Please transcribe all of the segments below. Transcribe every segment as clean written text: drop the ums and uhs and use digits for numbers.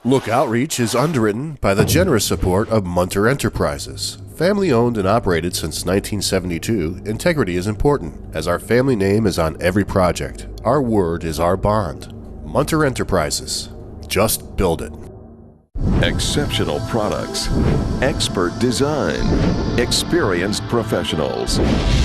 Look Outreach is underwritten by the generous support of Munter Enterprises. Family owned and operated since 1972, integrity is important, as our family name is on every project. Our word is our bond. Munter Enterprises. Just build it. Exceptional products, expert design, experienced professionals.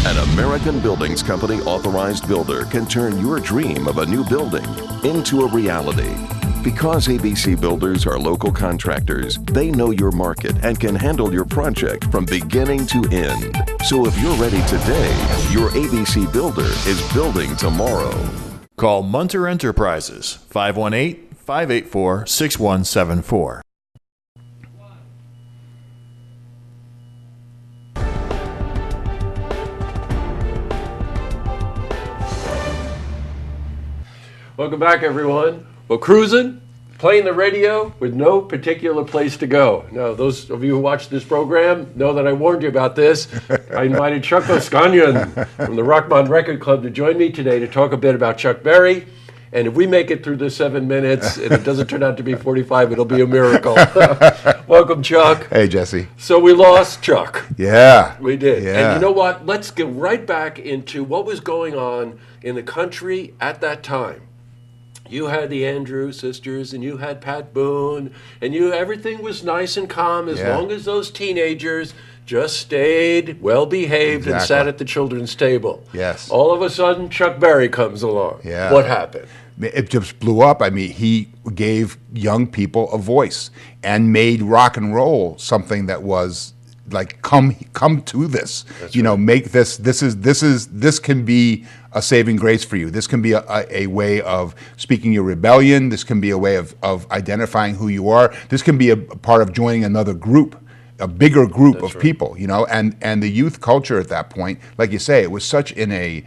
An American Buildings Company authorized builder can turn your dream of a new building into a reality. Because ABC Builders are local contractors, they know your market and can handle your project from beginning to end. So if you're ready today, your ABC Builder is building tomorrow. Call Munter Enterprises, 518-584-6174. Welcome back, everyone. We're cruising, playing the radio with no particular place to go. Now, those of you who watch this program know that I warned you about this. I invited Chuck Vosganian from the Rochmon Record Club to join me today to talk a bit about Chuck Berry. And if we make it through the 7 minutes and it doesn't turn out to be 45, it'll be a miracle. Welcome, Chuck. Hey, Jesse. So we lost Chuck. Yeah. We did. Yeah. And you know what? Let's get right back into what was going on in the country at that time. You had the Andrews sisters, and you had Pat Boone, and everything was nice and calm as long as those teenagers just stayed well-behaved and sat at the children's table. Yes. All of a sudden, Chuck Berry comes along. Yeah. What happened? It just blew up. I mean, he gave young people a voice and made rock and roll something that was like, come to this. That's you know, right. make this. This can be a saving grace for you. This can be a way of speaking your rebellion. This can be a way of identifying who you are. This can be a part of joining another group, a bigger group of people. You know, and the youth culture at that point, like you say, it was such in a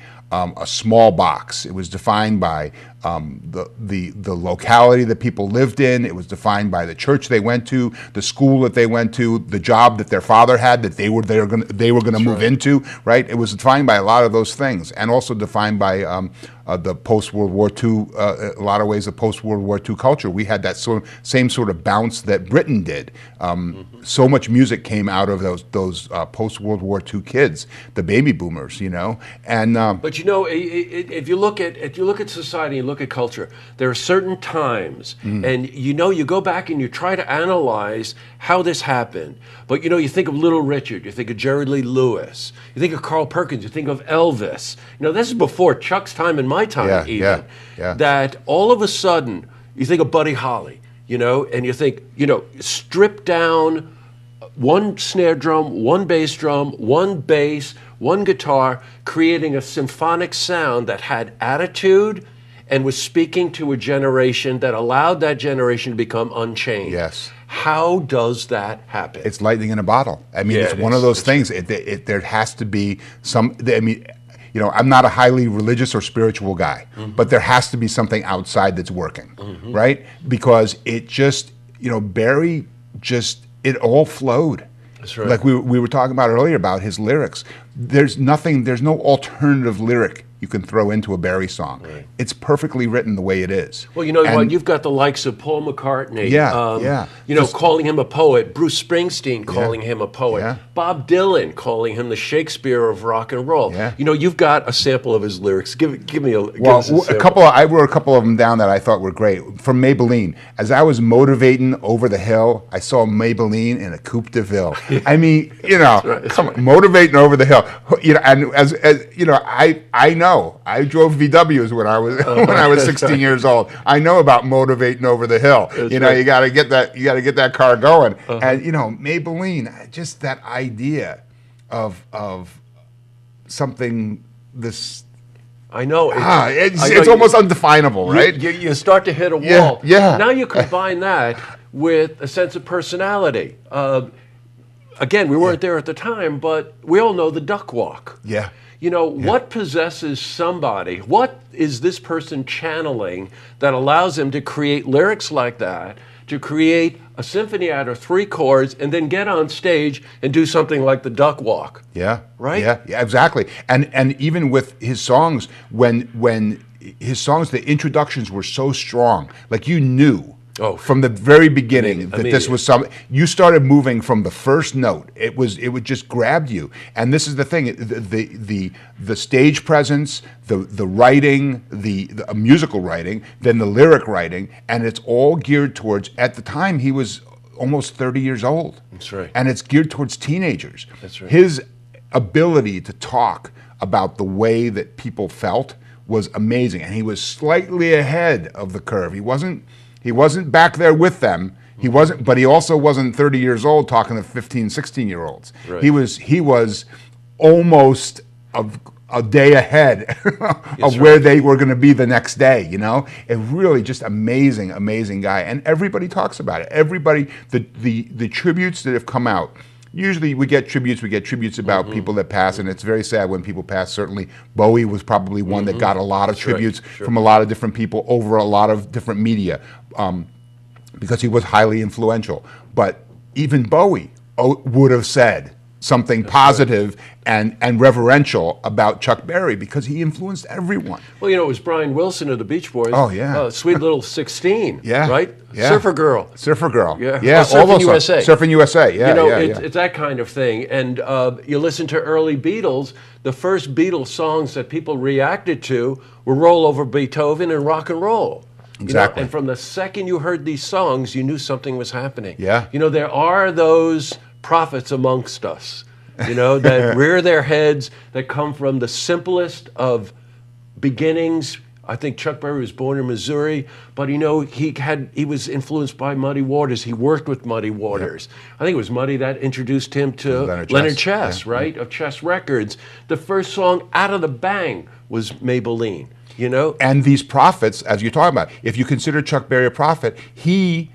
small box. It was defined by the locality that people lived in. It was defined by the church they went to, the school that they went to, the job that their father had that they were going to move into. Right? It was defined by a lot of those things, and also defined by the post-World War II. A lot of ways, the post-World War II culture. We had that same sort of bounce that Britain did. So much music came out of those post-World War II kids, the baby boomers. You know, and But you know, if you look at society and look at culture, there are certain times, and you know, you go back and you try to analyze how this happened. But you know, you think of Little Richard, you think of Jerry Lee Lewis, you think of Carl Perkins, you think of Elvis. You know, this is before Chuck's time and my time, even. That all of a sudden you think of Buddy Holly, you know, and you think, you know, stripped down one snare drum, one bass drum, one bass, one guitar, creating a symphonic sound that had attitude and was speaking to a generation that allowed that generation to become unchained. Yes. How does that happen? It's lightning in a bottle. I mean, it's one of those things. There has to be some. I mean, you know, I'm not a highly religious or spiritual guy, but there has to be something outside that's working, right? Because it just, you know, Barry just, it all flowed. That's right. Like we were talking about earlier about his lyrics. There's no alternative lyric you can throw into a Barry song. Right. It's perfectly written the way it is. Well, you know what? You've got the likes of Paul McCartney. Yeah. You know, calling him a poet. Bruce Springsteen calling him a poet. Yeah. Bob Dylan calling him the Shakespeare of rock and roll. Yeah. You know, you've got a sample of his lyrics. Give me a. Well, give us a I wrote a couple of them down that I thought were great. From Maybelline, as I was motivating over the hill, I saw Maybelline in a Coupe de Ville. I mean, you know, motivating over the hill. You know, and as you know, I know I drove VWs when I was when I was 16 years old. I know about motivating over the hill. You know, you got to get that car going. And you know, Maybelline, just that idea of something this. I know. It's almost undefinable, right? You start to hit a wall. Yeah. Now you combine that with a sense of personality. Again, we weren't there at the time, but we all know the duck walk. Yeah. You know, what possesses somebody? What is this person channeling that allows them to create lyrics like that, to create a symphony out of 3 chords, and then get on stage and do something like the duck walk? Yeah. Right? Yeah, exactly. And even with his songs, when his songs, the introductions were so strong, like you knew Oh, from the very beginning, that this immediate. was you started moving from the first note. It would just grabbed you. And this is the thing: the stage presence, the writing, the musical writing, then the lyric writing, and it's all geared towards. At the time, he was almost 30 years old. That's right. And it's geared towards teenagers. That's right. His ability to talk about the way that people felt was amazing, and he was slightly ahead of the curve. He wasn't back there with them. He wasn't, but he also wasn't 30 years old talking to 15, 16-year-olds. Right. He was almost a day ahead of right. where they were going to be the next day, you know? A really just amazing guy. And everybody talks about it. Everybody, the tributes that have come out, usually we get tributes about people that pass, and it's very sad when people pass. Certainly Bowie was probably one that got a lot of tributes from a lot of different people over a lot of different media, because he was highly influential. But even Bowie would have said something positive and reverential about Chuck Berry, because he influenced everyone. Well, you know, it was Brian Wilson of the Beach Boys. Oh, yeah. Sweet Little 16. Yeah. Right? Yeah. Surfer Girl. Yeah. Yeah. All Surfing those USA. songs. Surfing USA. Yeah. You know, yeah. it's that kind of thing. And you listen to early Beatles, the first Beatles songs that people reacted to were Roll Over Beethoven and Rock and Roll. Exactly. You know, and from the second you heard these songs, you knew something was happening. Yeah. You know, there are those prophets amongst us, you know, that rear their heads, that come from the simplest of beginnings. I think Chuck Berry was born in Missouri, but you know, he was influenced by Muddy Waters. He worked with Muddy Waters. Yep. I think it was Muddy that introduced him to Leonard Chess, right? Of Chess Records. The first song out of the bang was Maybelline, you know? And these prophets, as you're talking about, if you consider Chuck Berry a prophet, he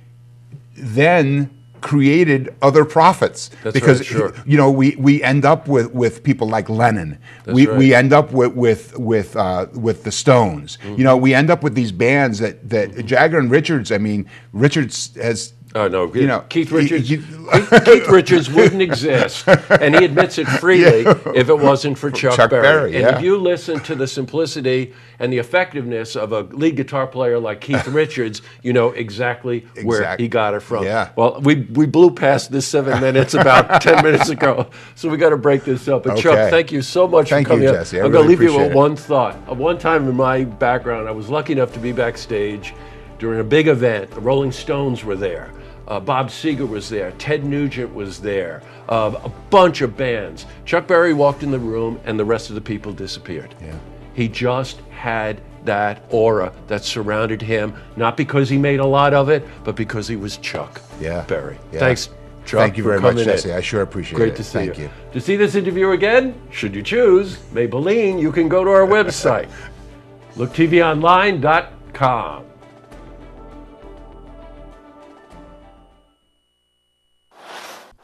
then created other prophets. That's because right, sure. you know, we end up with people like Lennon. That's we right. we end up with the Stones. You know, we end up with these bands that Jagger and Richards. I mean, Richards has. Oh no! You know, Keith Richards. Keith Richards wouldn't exist, and he admits it freely, if it wasn't for Chuck Berry. And if you listen to the simplicity and the effectiveness of a lead guitar player like Keith Richards, you know exactly where he got it from. Yeah. Well, we blew past this 7 minutes about 10 minutes ago, so we got to break this up. But Chuck, thank you so much for coming. Jesse. I'm going to leave you with one thought. One time in my background, I was lucky enough to be backstage during a big event. The Rolling Stones were there. Bob Seger was there. Ted Nugent was there. A bunch of bands. Chuck Berry walked in the room, and the rest of the people disappeared. Yeah. He just had that aura that surrounded him, not because he made a lot of it, but because he was Chuck Berry. Yeah. Thanks, Chuck. Thank you very much, Jesse. I sure appreciate it. Great to see you. Thank you. To see this interview again, should you choose Maybelline, you can go to our website, looktvonline.com.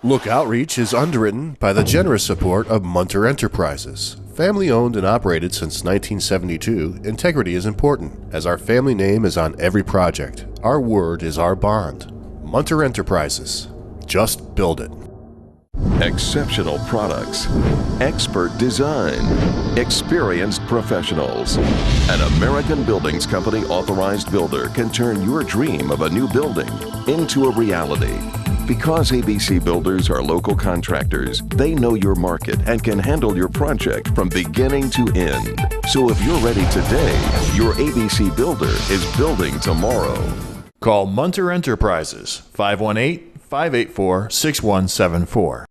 Look Outreach is underwritten by the generous support of Munter Enterprises. Family owned and operated since 1972, integrity is important, as our family name is on every project. Our word is our bond. Munter Enterprises. Just build it. Exceptional products, expert design, experienced professionals. An American Buildings Company authorized builder can turn your dream of a new building into a reality. Because ABC Builders are local contractors, they know your market and can handle your project from beginning to end. So if you're ready today, your ABC Builder is building tomorrow. Call Munter Enterprises, 518-584-6174.